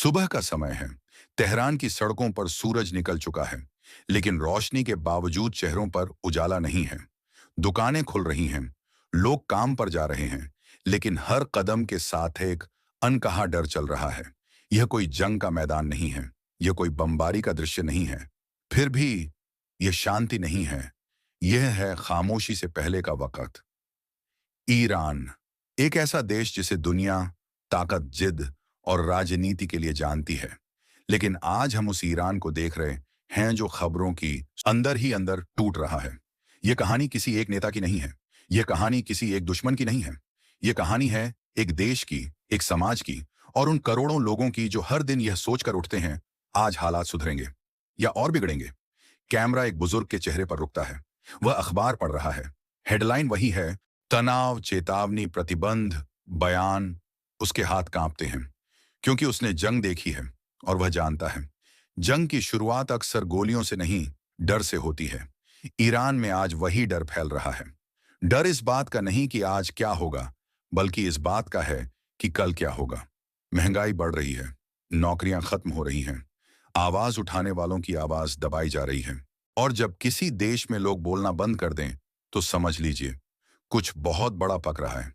सुबह का समय है। तेहरान की सड़कों पर सूरज निकल चुका है, लेकिन रोशनी के बावजूद चेहरों पर उजाला नहीं है। दुकानें खुल रही हैं, लोग काम पर जा रहे हैं, लेकिन हर कदम के साथ एक अनकहा डर चल रहा है। यह कोई जंग का मैदान नहीं है, यह कोई बमबारी का दृश्य नहीं है। फिर भी यह शांति नहीं है, यह है खामोशी से पहले का वक्त। ईरान, एक ऐसा देश जिसे दुनिया ताकत, जिद और राजनीति के लिए जानती है। लेकिन आज हम उस ईरान को देख रहे हैं जो खबरों की अंदर ही अंदर टूट रहा है। यह कहानी किसी एक नेता की नहीं है, यह कहानी किसी एक दुश्मन की नहीं है। यह कहानी है एक देश की, एक समाज की, और उन करोड़ों लोगों की जो हर दिन यह सोचकर उठते हैं, आज हालात सुधरेंगे या और बिगड़ेंगे। कैमरा एक बुजुर्ग के चेहरे पर रुकता है। वह अखबार पढ़ रहा है। हेडलाइन वही है, तनाव, चेतावनी, प्रतिबंध, बयान। उसके हाथ कांपते हैं, क्योंकि उसने जंग देखी है और वह जानता है जंग की शुरुआत अक्सर गोलियों से नहीं, डर से होती है। ईरान में आज वही डर फैल रहा है। डर इस बात का नहीं कि आज क्या होगा, बल्कि इस बात का है कि कल क्या होगा। महंगाई बढ़ रही है, नौकरियां खत्म हो रही हैं, आवाज उठाने वालों की आवाज दबाई जा रही है। और जब किसी देश में लोग बोलना बंद कर दें, तो समझ लीजिए कुछ बहुत बड़ा पक रहा है।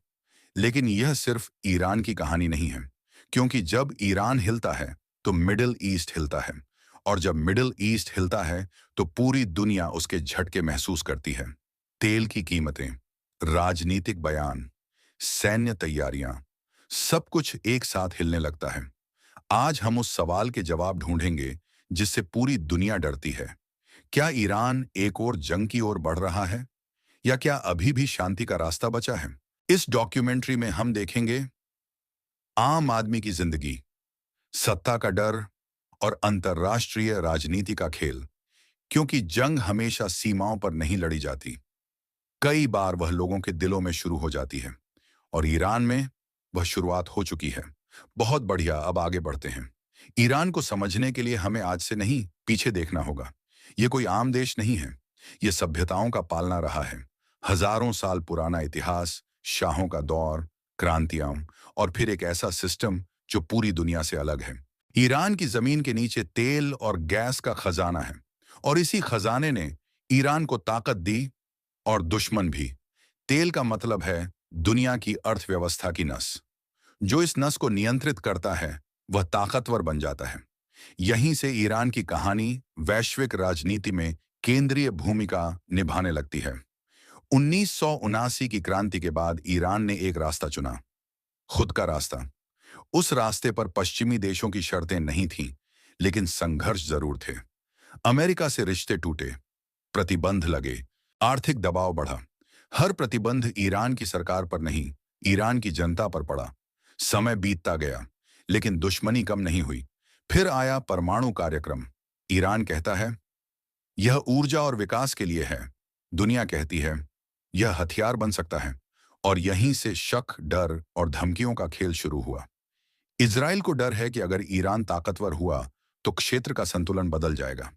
लेकिन यह सिर्फ ईरान की कहानी नहीं है, क्योंकि जब ईरान हिलता है तो मिडिल ईस्ट हिलता है, और जब मिडिल ईस्ट हिलता है तो पूरी दुनिया उसके झटके महसूस करती है। तेल की कीमतें, राजनीतिक बयान, सैन्य तैयारियां, सब कुछ एक साथ हिलने लगता है। आज हम उस सवाल के जवाब ढूंढेंगे जिससे पूरी दुनिया डरती है। क्या ईरान एक और जंग की ओर बढ़ रहा है, या क्या अभी भी शांति का रास्ता बचा है? इस डॉक्यूमेंट्री में हम देखेंगे आम आदमी की जिंदगी, सत्ता का डर और अंतर्राष्ट्रीय राजनीति का खेल। क्योंकि जंग हमेशा सीमाओं पर नहीं लड़ी जाती, कई बार वह लोगों के दिलों में शुरू हो जाती है, और ईरान में वह शुरुआत हो चुकी है। बहुत बढ़िया, अब आगे बढ़ते हैं। ईरान को समझने के लिए हमें आज से नहीं, पीछे देखना होगा। यह कोई आम देश नहीं है, यह सभ्यताओं का पालना रहा है। हजारों साल पुराना इतिहास, शाहों का दौर, क्रांतियां, और फिर एक ऐसा सिस्टम जो पूरी दुनिया से अलग है। ईरान की जमीन के नीचे तेल और गैस का खजाना है, और इसी खजाने ने ईरान को ताकत दी, और दुश्मन भी। तेल का मतलब है दुनिया की अर्थव्यवस्था की नस। जो इस नस को नियंत्रित करता है वह ताकतवर बन जाता है। यहीं से ईरान की कहानी वैश्विक राजनीति में केंद्रीय भूमिका निभाने लगती है। 1979 की क्रांति के बाद ईरान ने एक रास्ता चुना, खुद का रास्ता। उस रास्ते पर पश्चिमी देशों की शर्तें नहीं थीं, लेकिन संघर्ष जरूर थे। अमेरिका से रिश्ते टूटे, प्रतिबंध लगे, आर्थिक दबाव बढ़ा। हर प्रतिबंध ईरान की सरकार पर नहीं, ईरान की जनता पर पड़ा। समय बीतता गया, लेकिन दुश्मनी कम नहीं हुई। फिर आया परमाणु कार्यक्रम। ईरान कहता है यह ऊर्जा और विकास के लिए है, दुनिया कहती है यह हथियार बन सकता है। और यहीं से शक, डर और धमकियों का खेल शुरू हुआ। इजराइल को डर है कि अगर ईरान ताकतवर हुआ तो क्षेत्र का संतुलन बदल जाएगा।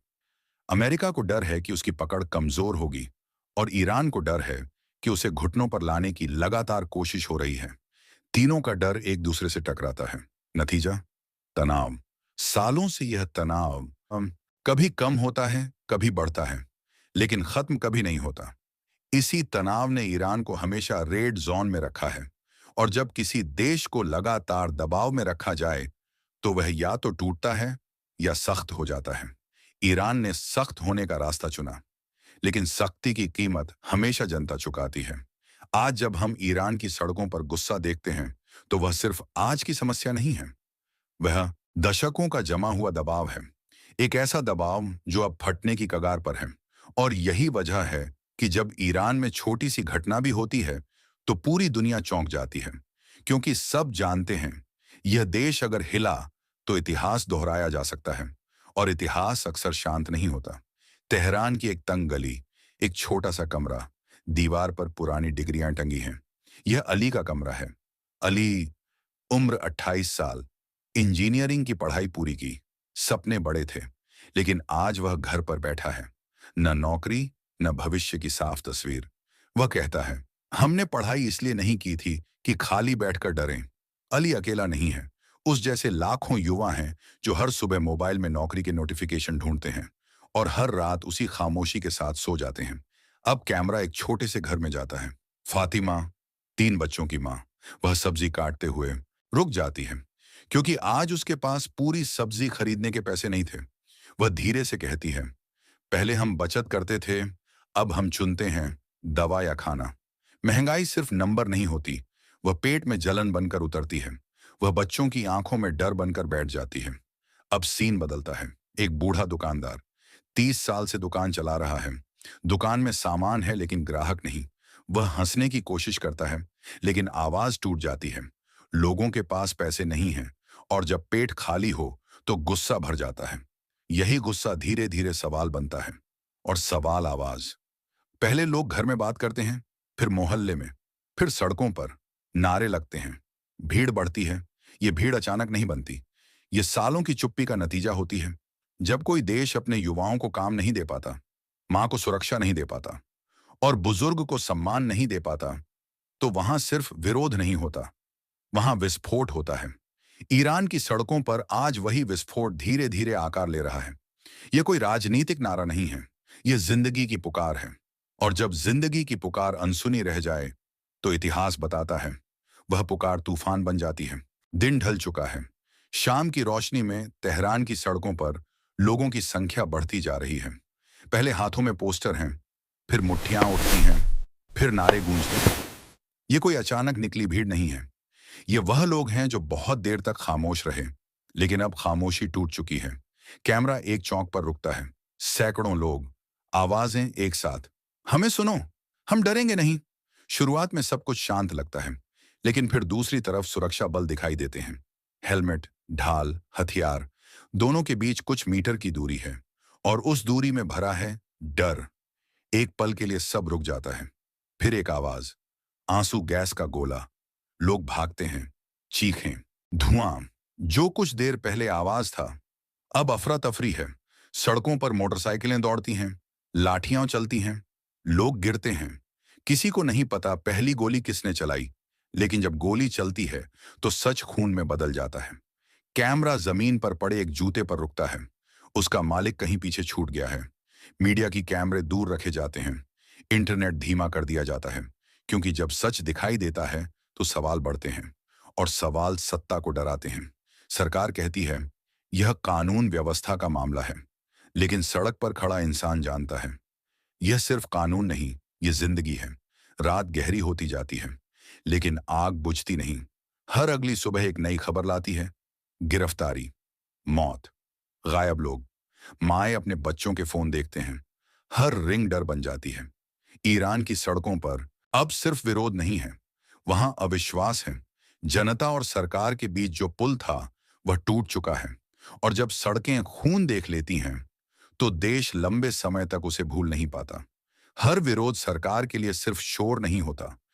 अमेरिका को डर है कि उसकी पकड़ कमजोर होगी, और ईरान को डर है कि उसे घुटनों पर लाने की लगातार कोशिश हो रही है। तीनों का डर एक दूसरे से टकराता है। नतीजा, तनाव। सालों से यह तनाव कभी कम होता है, कभी बढ़ता है, लेकिन खत्म कभी नहीं होता। इसी तनाव ने ईरान को हमेशा रेड जोन में रखा है, और जब किसी देश को लगातार दबाव में रखा जाए तो वह या तो टूटता है या सख्त हो जाता है। ईरान ने सख्त होने का रास्ता चुना, लेकिन सख्ती की कीमत हमेशा जनता चुकाती है। आज जब हम ईरान की सड़कों पर गुस्सा देखते हैं, तो वह सिर्फ आज की समस्या नहीं है, वह दशकों का जमा हुआ दबाव है। एक ऐसा दबाव जो अब फटने की कगार पर है। और यही वजह है कि जब ईरान में छोटी सी घटना भी होती है तो पूरी दुनिया चौंक जाती है, क्योंकि सब जानते हैं यह देश अगर हिला तो इतिहास दोहराया जा सकता है, और इतिहास अक्सर शांत नहीं होता। तेहरान की एक तंग गली, एक छोटा सा कमरा, दीवार पर पुरानी डिग्रियां टंगी हैं। यह अली का कमरा है। अली, उम्र 28 साल, इंजीनियरिंग की पढ़ाई पूरी की, सपने बड़े थे, लेकिन आज वह घर पर बैठा है। न नौकरी, न भविष्य की साफ तस्वीर। वह कहता है हमने पढ़ाई इसलिए नहीं की थी कि खाली बैठकर डरें। अली अकेला नहीं है, उस जैसे लाखों युवा हैं जो हर सुबह मोबाइल में नौकरी के नोटिफिकेशन ढूंढते हैं और हर रात उसी खामोशी के साथ सो जाते हैं। अब कैमरा एक छोटे से घर में जाता है। फातिमा, 3 बच्चों की माँ, वह सब्जी काटते हुए रुक जाती है क्योंकि आज उसके पास पूरी सब्जी खरीदने के पैसे नहीं थे। वह धीरे से कहती है, पहले हम बचत करते थे, अब हम चुनते हैं दवा या खाना। महंगाई सिर्फ नंबर नहीं होती, वह पेट में जलन बनकर उतरती है। वह बच्चों की आंखों में डर बनकर बैठ जाती है। अब सीन बदलता है। एक बूढ़ा दुकानदार 30 साल से दुकान चला रहा है। दुकान में सामान है लेकिन ग्राहक नहीं। वह हंसने की कोशिश करता है लेकिन आवाज टूट जाती है। लोगों के पास पैसे नहीं हैं और जब पेट खाली हो तो गुस्सा भर जाता है। यही गुस्सा धीरे धीरे सवाल बनता है और सवाल आवाज। पहले लोग घर में बात करते हैं, फिर मोहल्ले में, फिर सड़कों पर। नारे लगते हैं, भीड़ बढ़ती है। ये भीड़ अचानक नहीं बनती, ये सालों की चुप्पी का नतीजा होती है। जब कोई देश अपने युवाओं को काम नहीं दे पाता, माँ को सुरक्षा नहीं दे पाता और बुजुर्ग को सम्मान नहीं दे पाता, तो वहां सिर्फ विरोध नहीं होता, वहां विस्फोट होता है। ईरान की सड़कों पर आज वही विस्फोट धीरे धीरे आकार ले रहा है। यह कोई राजनीतिक नारा नहीं है, यह जिंदगी की पुकार है। और जब जिंदगी की पुकार अनसुनी रह जाए तो इतिहास बताता है वह पुकार तूफान बन जाती है। दिन ढल चुका है। शाम की रोशनी में तेहरान की सड़कों पर लोगों की संख्या बढ़ती जा रही है। पहले हाथों में पोस्टर हैं, फिर मुट्ठियां उठती हैं, फिर नारे गूंजते हैं। ये कोई अचानक निकली भीड़ नहीं है, ये वह लोग हैं जो बहुत देर तक खामोश रहे, लेकिन अब खामोशी टूट चुकी है। कैमरा एक चौक पर रुकता है। सैकड़ों लोग, आवाजें एक साथ, हमें सुनो, हम डरेंगे नहीं। शुरुआत में सब कुछ शांत लगता है, लेकिन फिर दूसरी तरफ सुरक्षा बल दिखाई देते हैं। हेलमेट, ढाल, हथियार, दोनों के बीच कुछ मीटर की दूरी है और उस दूरी में भरा है डर। एक पल के लिए सब रुक जाता है। फिर एक आवाज, आंसू गैस का गोला। लोग भागते हैं, चीखें, धुआं। जो कुछ देर पहले आवाज था, अब अफरा तफरी है। सड़कों पर मोटरसाइकिलें दौड़ती हैं, लाठियां चलती हैं, लोग गिरते हैं। किसी को नहीं पता पहली गोली किसने चलाई, लेकिन जब गोली चलती है तो सच खून में बदल जाता है। कैमरा जमीन पर पड़े एक जूते पर रुकता है। उसका मालिक कहीं पीछे छूट गया है। मीडिया की कैमरे दूर रखे जाते हैं। इंटरनेट धीमा कर दिया जाता है, क्योंकि जब सच दिखाई देता है तो सवाल बढ़ते हैं और सवाल सत्ता को डराते हैं। सरकार कहती है यह कानून व्यवस्था का मामला है, लेकिन सड़क पर खड़ा इंसान जानता है यह सिर्फ कानून नहीं, यह जिंदगी है। रात गहरी होती जाती है, लेकिन आग बुझती नहीं। हर अगली सुबह एक नई खबर लाती है, गिरफ्तारी, मौत, गायब लोग। माएं अपने बच्चों के फोन देखते हैं, हर रिंग डर बन जाती है। ईरान की सड़कों पर अब सिर्फ विरोध नहीं है, वहां अविश्वास है। जनता और सरकार के बीच जो पुल था वह टूट चुका है। और जब सड़कें खून देख लेती हैं तो देश लंबे समय तक उसे भूल नहीं पाता। हर विरोध सरकार के लिए सिर्फ शोर नहीं होता,